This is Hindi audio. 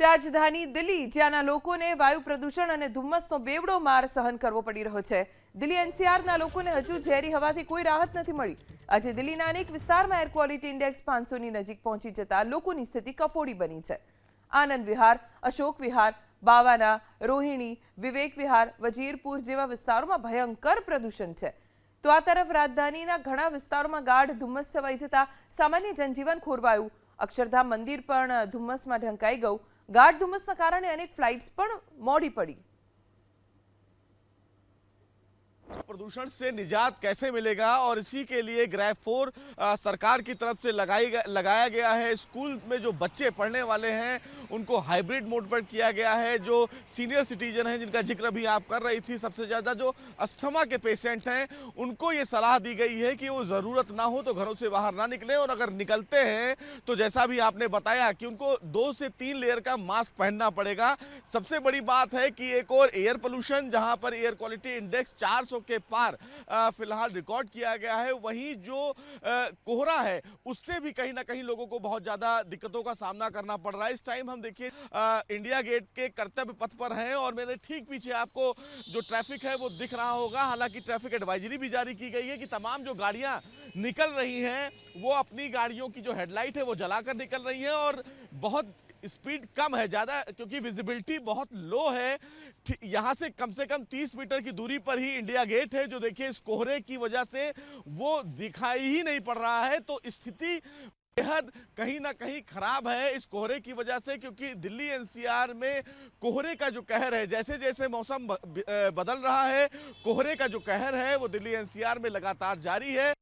રાજધાની દિલ્હી, જ્યાંના લોકોને વાયુ પ્રદૂષણ અને ધુમ્મસનો બેવડો માર સહન કરવો પડી રહ્યો છે. દિલ્હી એનસીઆરના લોકોને હજુ ઝેરી હવાથી કોઈ રાહત નથી મળી. આજે દિલ્હીના અનેક વિસ્તારમાં એર ક્વોલિટી ઇન્ડેક્સ 500ની નજીક પહોંચી જતા લોકોની સ્થિતિ કફોડી બની છે. આનંદ વિહાર, અશોક વિહાર, બાવાના, રોહિણી, વિવેક વિહાર, વજીરપુર જેવા વિસ્તારોમાં ભયંકર પ્રદૂષણ છે. તો આ તરફ રાજધાનીના ઘણા વિસ્તારોમાં ગાઢ ધુમ્મસ છવાઈ જતા સામાન્ય જનજીવન ખોરવાયું. અક્ષરધામ મંદિર પણ ધુમ્મસમાં ઢંકાઈ ગયું. ગાઢ ધુમ્મસના કારણે અનેક ફ્લાઇટ્સ પણ મોડી પડી. प्रदूषण से निजात कैसे मिलेगा और इसी के लिए ग्रैब 4 सरकार की तरफ से लगाया गया है। स्कूल में जो बच्चे पढ़ने वाले हैं उनको हाइब्रिड मोड पर किया गया है। जो सीनियर सिटीजन हैं जिनका जिक्र भी आप कर रही थी, सबसे ज़्यादा जो अस्थमा के पेशेंट हैं उनको ये सलाह दी गई है कि वो ज़रूरत ना हो तो घरों से बाहर ना निकलें, और अगर निकलते हैं तो जैसा भी आपने बताया कि उनको 2 से 3 लेयर का मास्क पहनना पड़ेगा। सबसे बड़ी बात है कि एक और एयर पोल्यूशन, जहाँ पर एयर क्वालिटी इंडेक्स 400 के पार फिलहाल रिकॉर्ड किया गया है, वहीं जो कोहरा है उससे भी कहीं ना कहीं लोगों को बहुत ज़्यादा दिक्कतों का सामना करना पड़ रहा है। इस टाइम हम देखिए इंडिया गेट के कर्तव्य पथ पर हैं और मेरे ठीक पीछे आपको जो ट्रैफिक है वो दिख रहा होगा। हालांकि ट्रैफिक एडवाइजरी भी जारी की गई है कि तमाम जो गाड़ियां निकल रही हैं वो अपनी गाड़ियों की जो हेडलाइट है वो जलाकर निकल रही हैं, और बहुत स्पीड कम है, ज़्यादा क्योंकि विजिबिलिटी बहुत लो है। यहाँ से कम 30 मीटर की दूरी पर ही इंडिया गेट है, जो देखिए इस कोहरे की वजह से वो दिखाई ही नहीं पड़ रहा है। तो स्थिति बेहद कहीं ना कहीं खराब है इस कोहरे की वजह से, क्योंकि दिल्ली एनसीआर में कोहरे का जो कहर है, जैसे जैसे मौसम बदल रहा है, कोहरे का जो कहर है वो दिल्ली एनसीआर में लगातार जारी है।